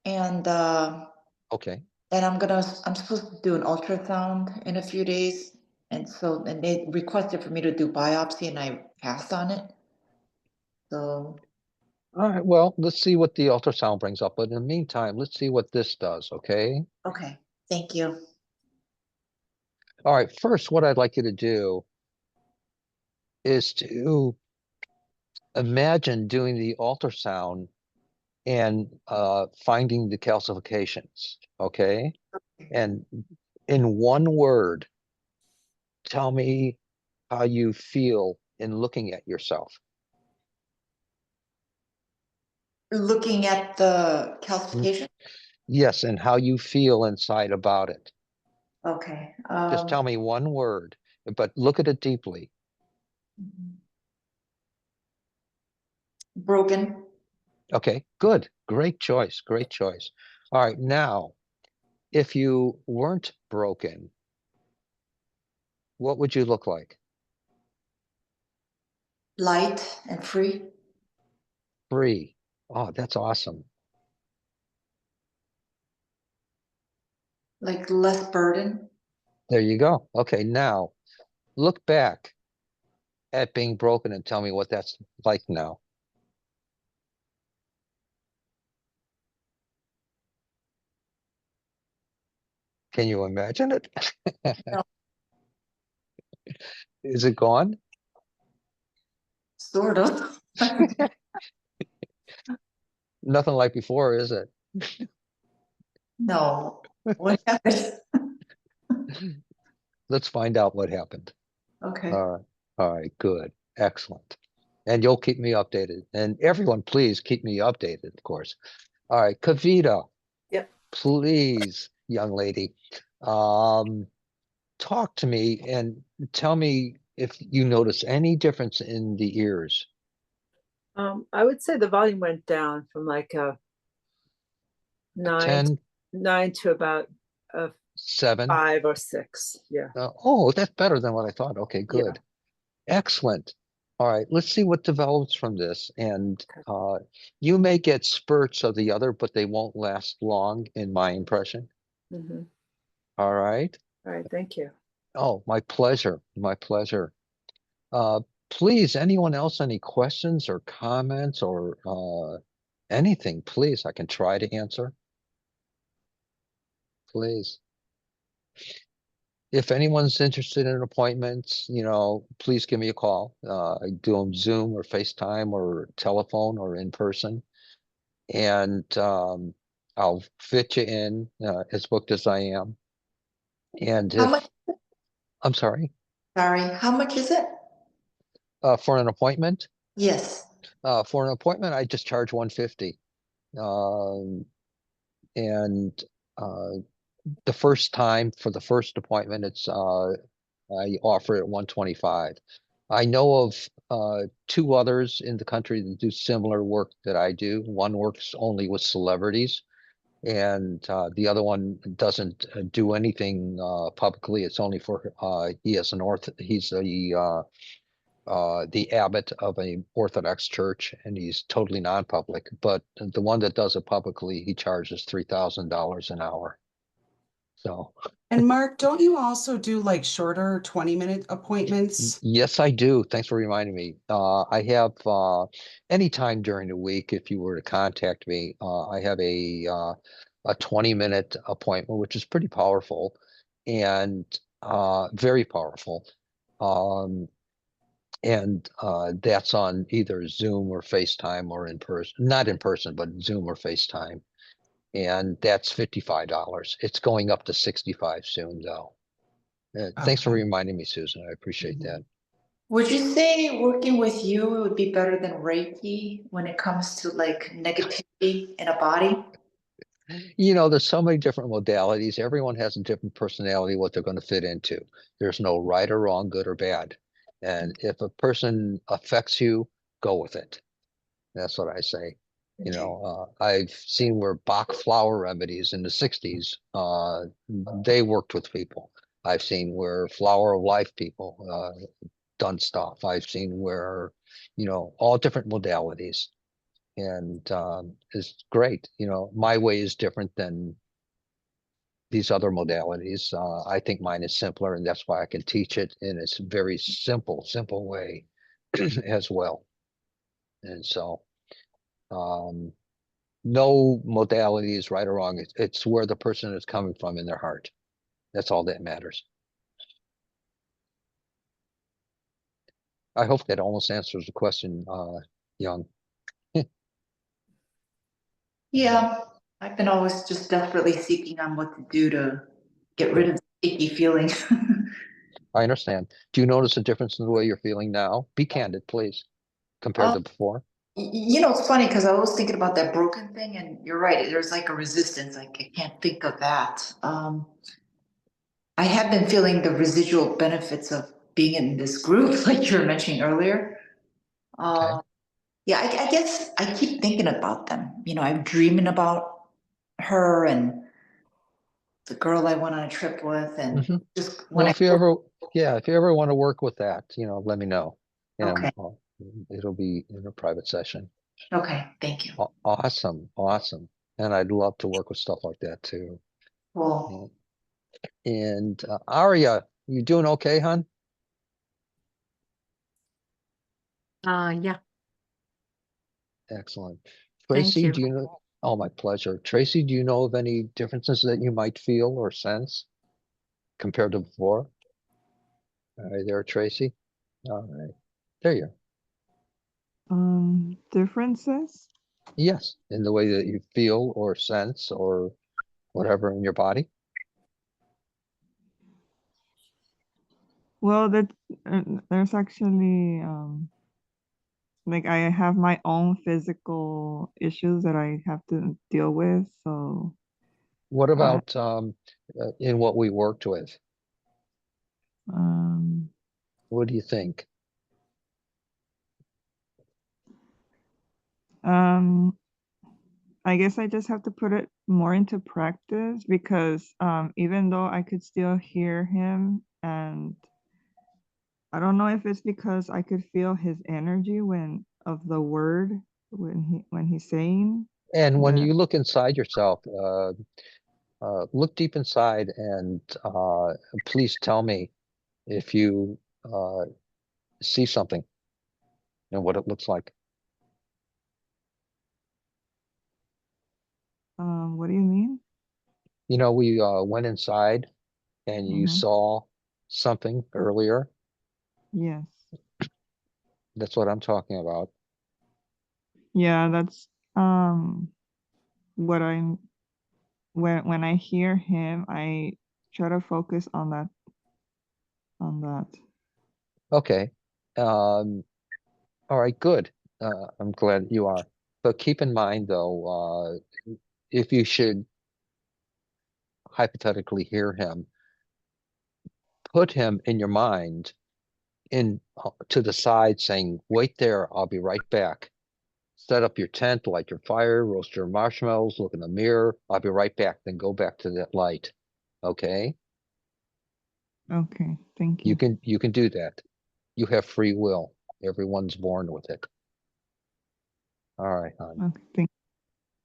and Okay. I'm supposed to do an ultrasound in a few days. And they requested for me to do biopsy and I passed on it. So, All right. Well, let's see what the ultrasound brings up. But in the meantime, let's see what this does. Okay. okay. Thank you. All right. First, what I'd like you to do is to imagine doing the ultrasound and finding the calcifications. Okay. And in one word, tell me how you feel in looking at yourself. Looking at the Mm, calcification. yes, and how you feel inside about it. Okay. Just tell me one word, but look at it deeply. Broken. Okay, good. Great choice. Great choice. All right, now, if you weren't broken, what would you look like? Light and free. Free. Oh, that's awesome. Like less burden. There you go. Okay, now look back at being broken and tell me what that's like now. Can you imagine it? No, Is it gone? sort of. Nothing like before, is it? No. What happened? Let's find out what happened. Okay. All right. All right, good. Excellent. And you'll keep me updated. And everyone, please keep me updated, of course. All right, Kavita, Yep. please, young lady, talk to me and tell me if you notice any difference in the ears. I would say the volume went down from like a 9 10, 9 to about a 7. 5 or 6. Yeah. Oh, that's better than what I thought. Okay, Yeah. good. Excellent. All right, let's see what develops from this. And you may get spurts of the other, but they won't last long, in my impression. Mm-hmm. All right. All right. Thank you. Oh, my pleasure. My pleasure. Uh, please, anyone else, any questions or comments or anything, please, I can try to answer. Please. If anyone's interested in appointments, please give me a call. I do them Zoom or FaceTime or telephone or in person. And I'll fit you in as booked as I am. And How much? I'm sorry, Sorry. How much is it? for an appointment, Yes. I just charge 150. Um, and uh, the first time for the first appointment, I offer it 125. I know of two others in the country that do similar work that I do. One works only with celebrities, and the other one doesn't do anything publicly. It's only for he's the abbot of a Orthodox church, and he's totally non-public. But the one that does it publicly, he charges $3,000 an hour. So And Mark, don't you also do like shorter 20-minute appointments? yes, I do. Thanks for reminding me. I have anytime during the week, if you were to contact me, I have a 20-minute appointment, which is pretty powerful and very powerful. And that's on either Zoom or FaceTime or in person, not in person, but Zoom or FaceTime. And that's $55. It's going up to 65 soon, though. Thanks for Okay. reminding me, Susan. I appreciate Mhm. that. Would you say working with you would be better than Reiki when it comes to like negativity in a body? You know, there's so many different modalities. Everyone has a different personality, what they're going to fit into. There's no right or wrong, good or bad. And if a person affects you, go with it. That's what I say. You Okay. know, I've seen where Bach flower remedies in the 60s, they worked with people. I've seen where flower of life people done stuff. I've seen where, you know, all different modalities. And it's great. You know, my way is different than these other modalities. I think mine is simpler, and that's why I can teach it in its very simple way as well. And so, um, no modality is right or wrong. It's where the person is coming from in their heart. That's all that matters. I hope that almost answers the question, Young. Yeah, I've been always just desperately seeking on what to do to get rid Sure. of the icky feelings. I understand. Do you notice a difference in the way you're feeling now? Be candid, please, compared Um, to before. you know, it's funny because I was thinking about that broken thing, and you're right. There's like a resistance. Like I can't think of that. I have been feeling the residual benefits of being in this group, like you were mentioning earlier. Okay. Yeah, I guess I keep thinking about them. You know, I'm dreaming about her and the girl I went on a trip with, and hmm just when Well, I. if you ever want to work with that, you know, let me know, Okay, and it'll be in a private session. okay, thank you. Awesome, awesome. And I'd love to work with stuff like that too. Well, And, Aria, you doing okay, hon? Yeah, Excellent. thank Tracy, you. do you know? Oh, my pleasure. Tracy, do you know of any differences that you might feel or sense compared to before? All right, there, Tracy. All right, there you are. Differences? Yes, in the way that you feel or sense or whatever in your body. Well, that there's actually like I have my own physical issues that I have to deal with. So What I about in what we worked with? um What do you think? um I guess I just have to put it more into practice because even though I could still hear him, and I don't know if it's because I could feel his energy when of the word when he's saying And when that. you look inside yourself, look deep inside and please tell me if you see something and what it looks like. What do you mean? You know, we went inside and you Mm-hmm. saw something earlier. Yes. That's what I'm talking about. Yeah, that's what I'm when I hear him, I try to focus on that. Okay. Um, all right, good. I'm glad you are. But keep in mind, though, if you should hypothetically hear him, put him in your mind in to the side saying, wait there, I'll be right back. Set up your tent, light your fire, roast your marshmallows, look in the mirror. I'll be right back. Then go back to that light. Okay? Okay, thank you. You can do that. You have free will. Everyone's born with it. All right, hon. Okay, thank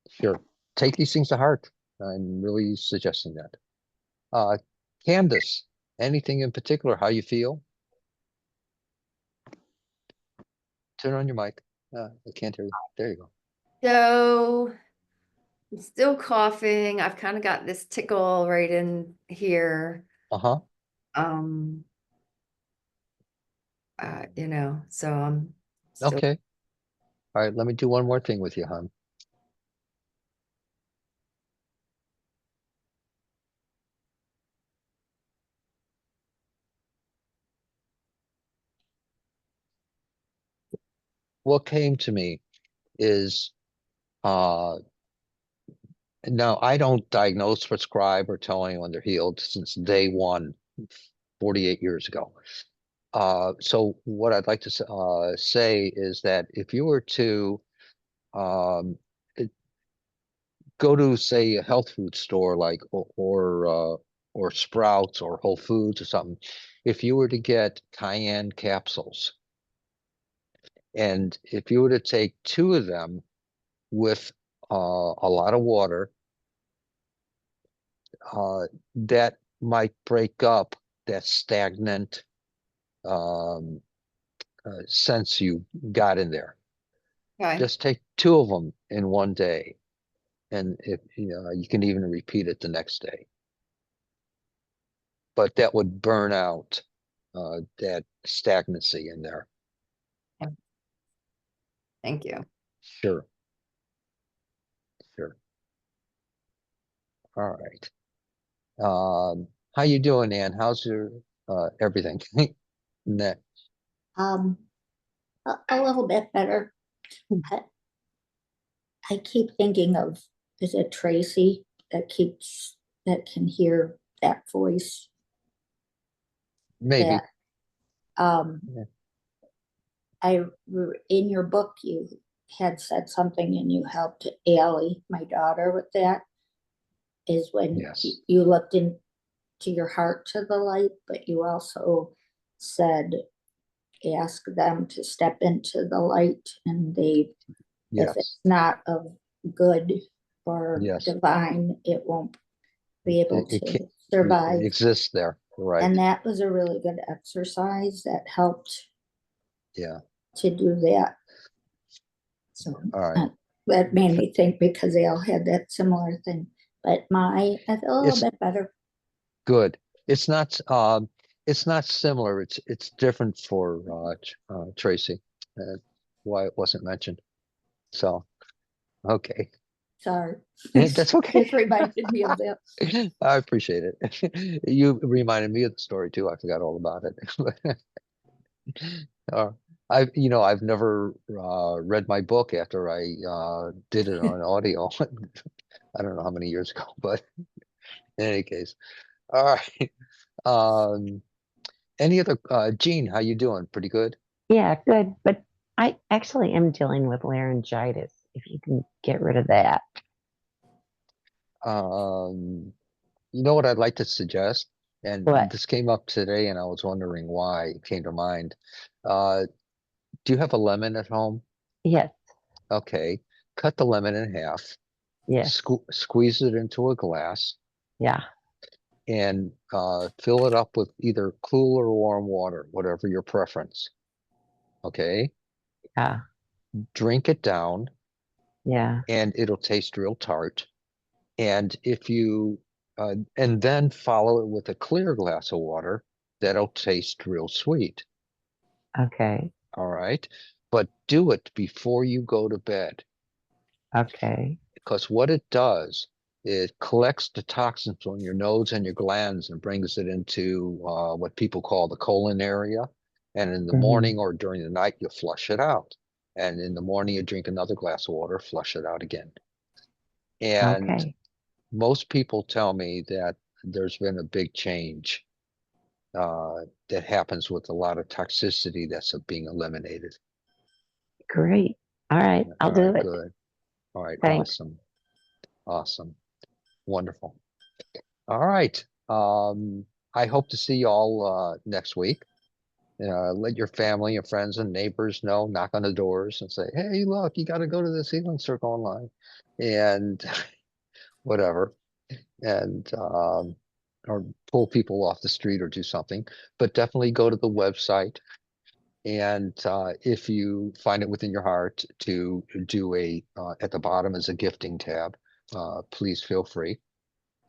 Sure. Take these things to heart. I'm really suggesting that. Uh, Candace, anything in particular, how you feel? Turn on your mic. I can't hear you. There you go. So I'm still coughing. I've kind of got this tickle right in here. Uh-huh. Um, so I'm still, Okay. All right, let me do one more thing with you, hon. What came to me is, now I don't diagnose, prescribe, or tell anyone they're healed since day one, 48 years ago. So what I'd like to say is that if you were to um, go to, say, a health food store like or Sprouts or Whole Foods or something, if you were to get cayenne capsules, and if you were to take 2 of them with a lot of water, that might break up that stagnant um, sense you got in there. okay. Just take 2 of them in one day, and if you can even repeat it the next day. But that would burn out that stagnancy in there. Thank you. Sure, sure. All right. How you doing, Ann? How's your everything? Net. Um, a little bit better. I, I keep thinking of, is it Tracy that can hear that voice Maybe. that, um, Yeah. in your book, you had said something and you helped Allie, my daughter, with that, is when Yes. you looked into your heart to the light, but you also said, ask them to step into the light, and if Yes. it's not of good or Yes. divine, it won't be able It to can't survive. exists there. Right. And that was a really good exercise that helped Yeah. to do that. So All right. that made me think, because they all had that similar thing. But I feel a little It's bit better. good. It's not similar. It's different for Tracy. Why it wasn't mentioned. So okay. Sorry. That's okay. Just reminded me of that. I appreciate it. You reminded me of the story too. I forgot all about it. Uh, I've never read my book after I did it on audio. I don't know how many years ago, but in any case, all right. Any other Gene, how you doing? Pretty good. Yeah, good. But I actually am dealing with laryngitis. If you can get rid of that. You know what I'd like to suggest, and What? this came up today, and I was wondering why it came to mind. Uh, do you have a lemon at home? Yes, Okay, cut the lemon in half, yes, squeeze it into a glass, yeah. and fill it up with either cool or warm water, whatever your preference. Okay, Yeah, drink it down, yeah. and it'll taste real tart. And if you and then follow it with a clear glass of water, that'll taste real sweet. Okay, All right. But do it before you go to bed, okay. because what it does, it collects the toxins from your nose and your glands and brings it into what people call the colon area. And in the Hmm. morning or during the night, you flush it out. And in the morning, you drink another glass of water, flush it out again. And Okay, most people tell me that there's been a big change that happens with a lot of toxicity that's being eliminated. great. All right, I'll All do right, it. good. All right, Thanks. awesome. Awesome. Wonderful. All right. I hope to see you all next week. Let your family and friends and neighbors know, knock on the doors and say, hey, look, you got to go to this Healing Circle online and whatever. And or pull people off the street or do something. But definitely go to the website. And if you find it within your heart to do at the bottom is a gifting tab, please feel free.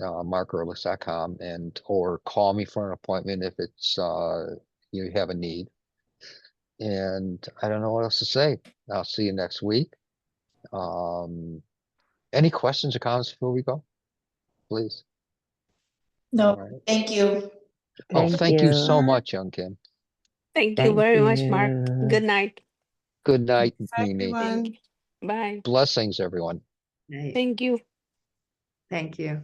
MarkErlix.com, and or call me for an appointment if it's you have a need. And I don't know what else to say. I'll see you next week. Any questions or comments before we go? Please. No, All right. thank you. Oh, thank you so you. much, Young Kim. Thank you Thank very much, Mark. you. Good night. Good night, Bye, Mimi. everyone. Bye. Blessings, everyone. Right. Thank you. Thank you.